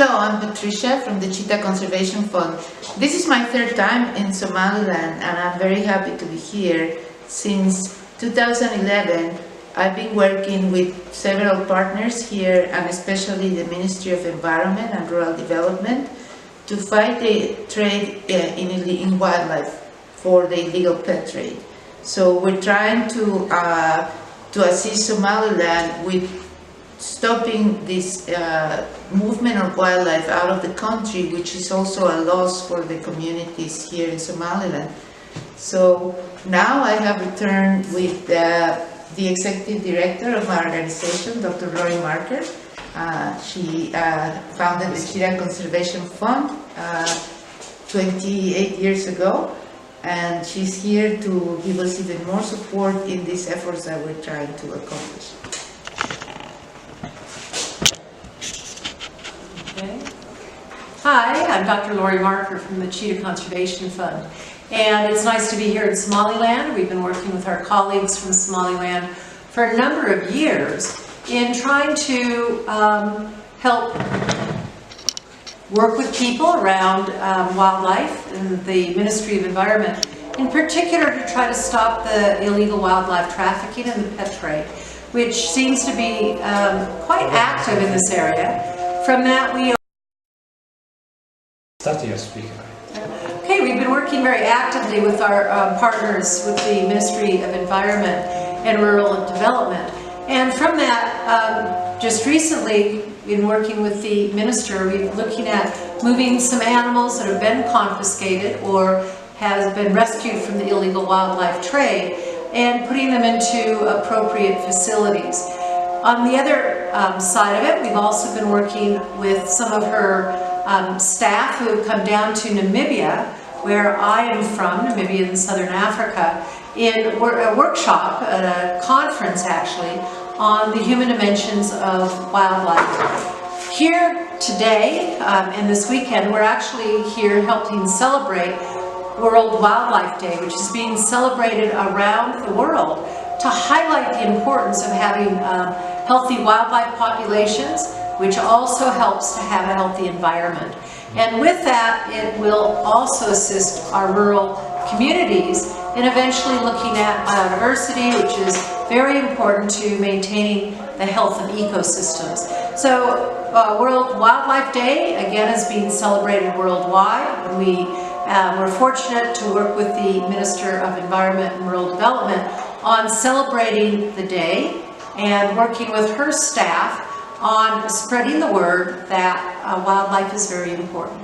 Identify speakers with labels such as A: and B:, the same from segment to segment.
A: Hello, I'm Patricia from the Cheetah Conservation Fund. This is my third time in Somaliland and I'm very happy to be here. Since 2011, I've been working with several partners here and especially the Ministry of Environment and Rural Development to fight the trade in wildlife for the illegal pet trade. So we're trying to assist Somaliland with stopping this movement of wildlife out of the country, which is also a loss for the communities here in Somaliland. So now I have returned with the executive director of my organization, Dr. Laurie. She founded the Cheetah Conservation Fund 28 years ago, and she's here to give us even more support in these efforts that we're trying to accomplish.
B: Hi, I'm Dr. Laurie Marker from the Cheetah Conservation Fund, and it's nice to be here in Somaliland. We've been working with our colleagues from Somaliland for a number of years in trying to help work with people around wildlife and the Ministry of Environment, in particular to try to stop the illegal wildlife trafficking and the pet trade, which seems to be quite active in this area. From that, we Okay, we've been working very actively with our partners with the Ministry of Environment and Rural Development. And from that, just recently, in working with the minister, we've been looking at moving some animals that have been confiscated or has been rescued from the illegal wildlife trade and putting them into appropriate facilities. On the other side of it, we've also been working with some of her staff who have come down to Namibia, where I am from, Namibia in Southern Africa, in a workshop, at a conference actually, on the human dimensions of wildlife. Here today and this weekend, we're actually here helping celebrate World Wildlife Day, which is being celebrated around the world to highlight the importance of having healthy wildlife populations, which also helps to have a healthy environment. And with that, it will also assist our rural communities in eventually looking at biodiversity, which is very important to maintaining the health of ecosystems. So World Wildlife Day, again, is being celebrated worldwide. We're fortunate to work with the Minister of Environment and Rural Development on celebrating the day and working with her staff on spreading the word that wildlife is very important.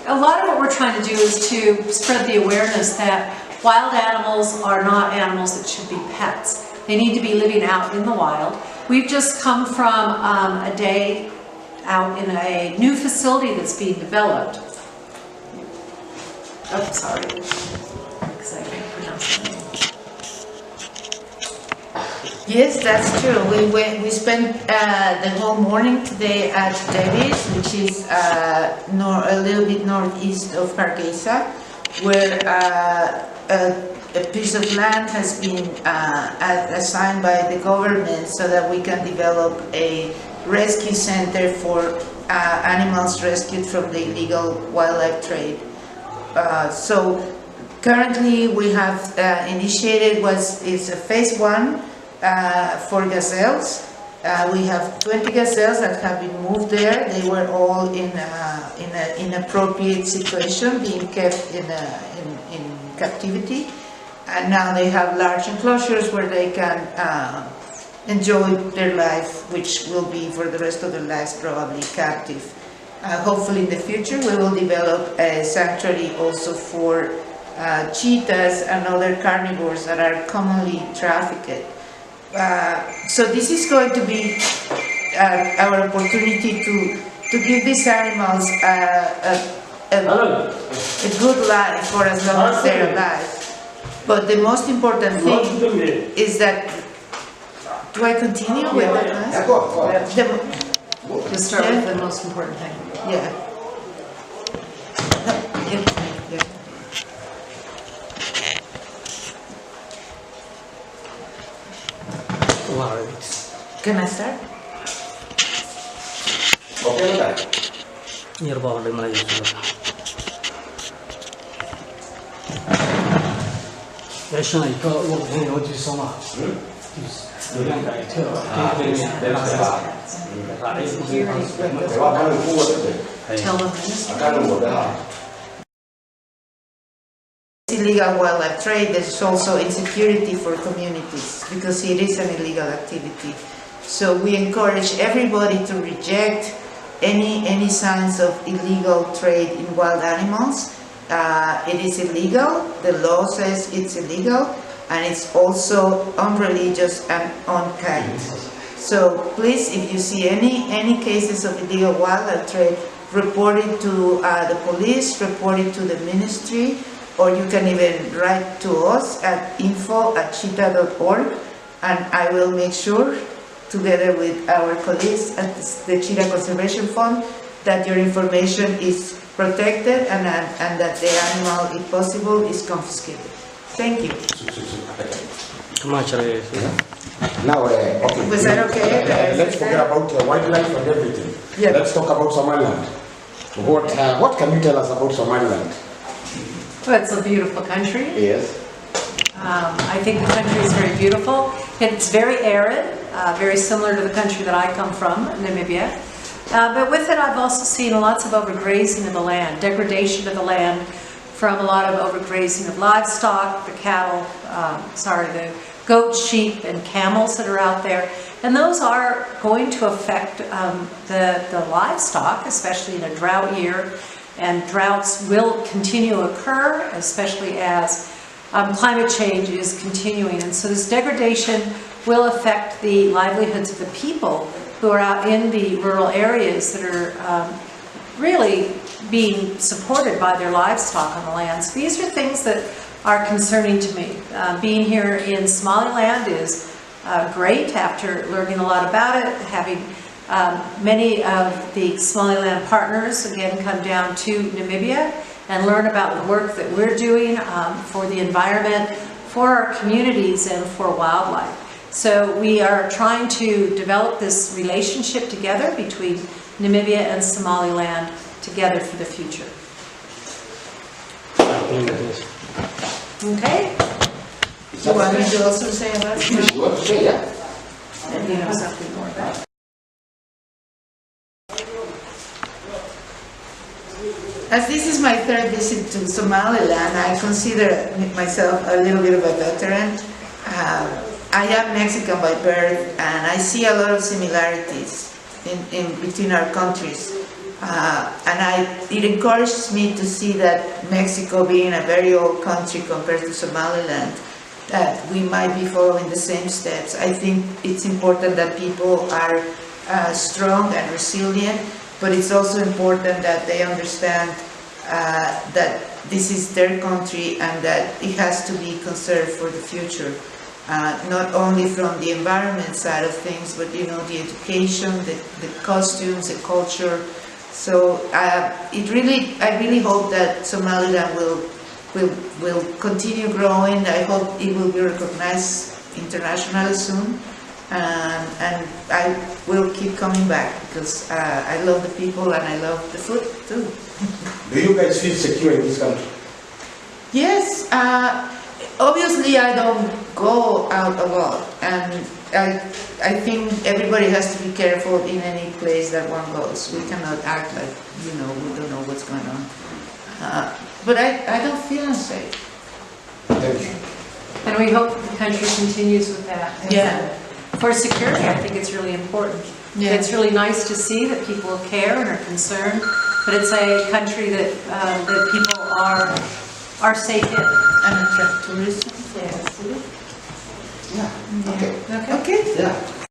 B: A lot of what we're trying to do is to spread the awareness that wild animals are not animals that should be pets. They need to be living out in the wild. We've just come from a day out in a new facility that's being developed. Oh, sorry, because I can't pronounce the name.
A: Yes, that's true. We spent the whole morning today at Davis, which is a little bit northeast of Hargeisa, where a piece of land has been assigned by the government so that we can develop a rescue center for animals rescued from the illegal wildlife trade. So currently we have initiated is a phase 1 for gazelles. We have 20 gazelles that have been moved there. They were all in an inappropriate situation, being kept in captivity. And now they have large enclosures where they can enjoy their life, which will be for the rest of their lives probably captive. Hopefully in the future we will develop a sanctuary also for cheetahs and other carnivores that are commonly trafficked. So this is going to be our opportunity to give these animals a good life for as long as they're alive. But the most important thing is that Do I continue with the class?
C: Yeah, go on.
B: Just start with the most important thing.
A: Yeah. Yeah. Can I start?
C: Okay, okay.
B: Tell them.
A: Illegal wildlife trade, there's also insecurity for communities because it is an illegal activity. So we encourage everybody to reject any signs of illegal trade in wild animals. It is illegal, the law says it's illegal, and it's also unreligious and unkind. So please, if you see any cases of illegal wildlife trade, report it to the police, report it to the ministry, or you can even write to us at info@cheetah.org, and I will make sure, together with our colleagues at the Cheetah Conservation Fund, that your information is protected and that the animal, if possible, is confiscated. Thank you.
C: Now, okay.
A: Was that okay?
C: Let's forget about wildlife and everything.
A: Yeah.
C: Let's talk about Somaliland. What can you tell us about Somaliland?
B: Well, it's a beautiful country.
C: Yes.
B: I think the country is very beautiful. It's very arid, very similar to the country that I come from, Namibia. But with it, I've also seen lots of overgrazing of the land, degradation of the land from a lot of overgrazing of livestock, the cattle, the goats, sheep, and camels that are out there. And those are going to affect the livestock, especially in a drought year. And droughts will continue to occur, especially as climate change is continuing. And so this degradation will affect the livelihoods of the people who are out in the rural areas that are really being supported by their livestock on the land. So these are things that are concerning to me. Being here in Somaliland is great after learning a lot about it, having many of the Somaliland partners again come down to Namibia and learn about the work that we're doing for the environment, for our communities, and for wildlife. So we are trying to develop this relationship together between Namibia and Somaliland together for the future. Okay?
A: Do you want me to also say about it?
C: You want to say, yeah?
B: And you know something more about it.
A: As this is my third visit to Somaliland, I consider myself a little bit of a veteran. I am Mexican by birth, and I see a lot of similarities in between our countries. It encourages me to see that Mexico, being a very old country compared to Somaliland, that we might be following the same steps. I think it's important that people are strong and resilient, but it's also important that they understand that this is their country and that it has to be conserved for the future. Not only from the environment side of things, but the education, the costumes, the culture. So I really hope that Somaliland will continue growing. I hope it will be recognized internationally soon, and I will keep coming back because I love the people and I love the food too.
C: Do you guys feel secure in this country?
A: Yes. Obviously, I don't go out a lot, and I think everybody has to be careful in any place that one goes. We cannot act like, we don't know what's going on. But I don't feel unsafe.
C: Thank you.
B: And we hope the country continues with that.
A: Yeah.
B: For security, I think it's really important.
A: Yeah.
B: It's really nice to see that people care and are concerned, but it's a country that people are safe in.
A: And attract tourism.
B: Yes.
C: Yeah. Okay.
A: Okay.
C: Yeah.